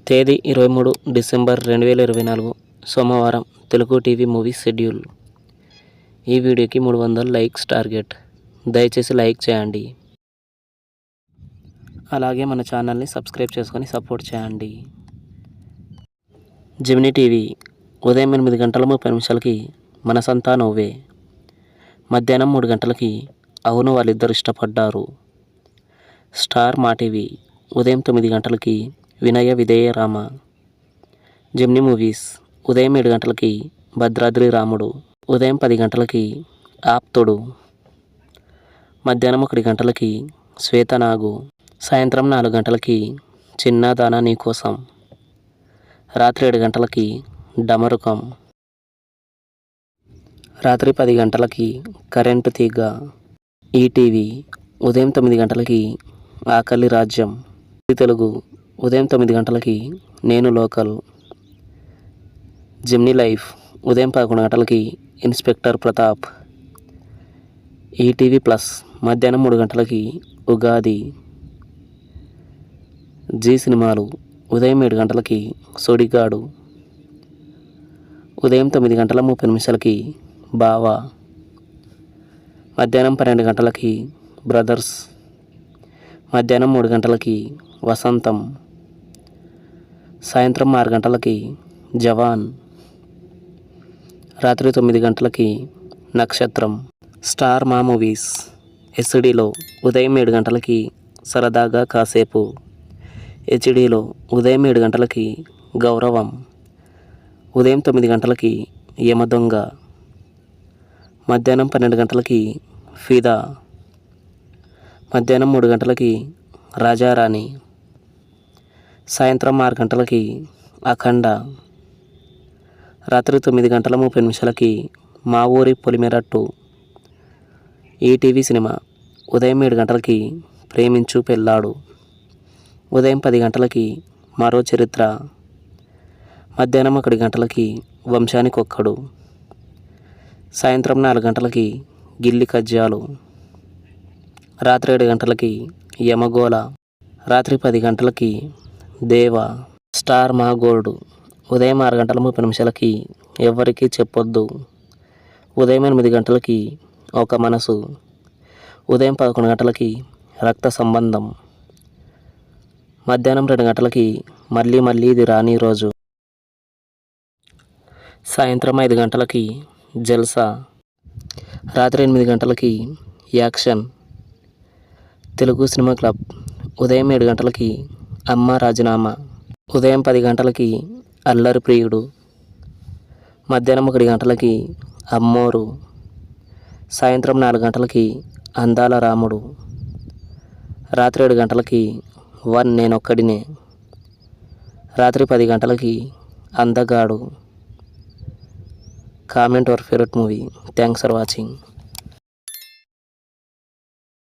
తేదీ 23 డిసెంబర్ 2024 సోమవారం. Telugu TV movie schedule. ఈ వీడియోకి 300 లైక్స్ టార్గెట్. దయచేసి లైక్ చేయండి. అలాగే మన ఛానల్ని సబ్స్క్రైబ్ చేసుకొని సపోర్ట్ చేయండి. జెమినీ టీవీ ఉదయం 8 గంటల 30 నిమిషాలకి మనసంతా నువ్వే. మధ్యాహ్నం 3 గంటలకి అవును వాళ్ళిద్దరు ఇష్టపడ్డారు. స్టార్ మా టీవీ ఉదయం 9 గంటలకి వినయ విధేయ రామ. జెమినీ మూవీస్ ఉదయం 7 గంటలకి భద్రాద్రి రాముడు. ఉదయం 10 గంటలకి ఆప్తుడు. మధ్యాహ్నం 1 గంటలకి శ్వేతనాగు. సాయంత్రం 4 గంటలకి చిన్నదానా నీకోసం. రాత్రి 7 గంటలకి డమరుకం. రాత్రి 10 గంటలకి కరెంటు తీగ. ఈటీవీ ఉదయం 9 గంటలకి ఆకలి రాజ్యం. తెలుగు ఉదయం 9 గంటలకి నేను లోకల్. జెమినీ లైఫ్ ఉదయం 11 గంటలకి ఇన్స్పెక్టర్ ప్రతాప్. ఈటీవీ ప్లస్ మధ్యాహ్నం 3 గంటలకి ఉగాది. జీ సినిమాలు ఉదయం 7 గంటలకి సొడిగాడు. ఉదయం 9 గంటల 30 నిమిషాలకి బావా. మధ్యాహ్నం 12 గంటలకి బ్రదర్స్. మధ్యాహ్నం 3 గంటలకి వసంతం. సాయంత్రం 6 గంటలకి జవాన్. రాత్రి 9 గంటలకి నక్షత్రం. స్టార్ మా మూవీస్ ఎస్డీలో ఉదయం 7 గంటలకి సరదాగా కాసేపు. హెచ్డీలో ఉదయం 7 గంటలకి గౌరవం. ఉదయం 9 గంటలకి యమదొంగ. మధ్యాహ్నం 12 గంటలకి ఫిదా. మధ్యాహ్నం 3 గంటలకి రాజారాణి. సాయంత్రం 6 గంటలకి అఖండ. రాత్రి 9 గంటల 30 నిమిషాలకి మా ఊరి పొలిమేరట్టు. ఈటీవీ సినిమా ఉదయం 7 గంటలకి ప్రేమించు పెళ్ళాడు. ఉదయం 10 గంటలకి మరో చరిత్ర. మధ్యాహ్నం 1 గంటలకి వంశానికొక్కడు. సాయంత్రం 4 గంటలకి గిల్లి కజ్జాలు. రాత్రి 7 గంటలకి యమగోళ. రాత్రి 10 గంటలకి దేవ. స్టార్ మా గోల్డ్ ఉదయం 6 గంటల 30 నిమిషాలకి ఎవరికీ చెప్పొద్దు. ఉదయం 8 గంటలకి ఒక మనసు. ఉదయం 11 గంటలకి రక్త సంబంధం. మధ్యాహ్నం 2 గంటలకి మళ్ళీ మళ్ళీ ఇది రాని రోజు. సాయంత్రం 5 గంటలకి జల్సా. రాత్రి 8 గంటలకి యాక్షన్. తెలుగు సినిమా క్లబ్ ఉదయం 7 గంటలకి అమ్మ రాజీనామా. ఉదయం 10 గంటలకి అల్లరి ప్రియుడు. మధ్యాహ్నం 1 గంటలకి అమ్మోరు. సాయంత్రం 4 గంటలకి అందాల రాముడు. రాత్రి 7 గంటలకి నేనొక్కడినే. రాత్రి 10 గంటలకి అందగాడు. Comment your favourite movie. Thanks for watching.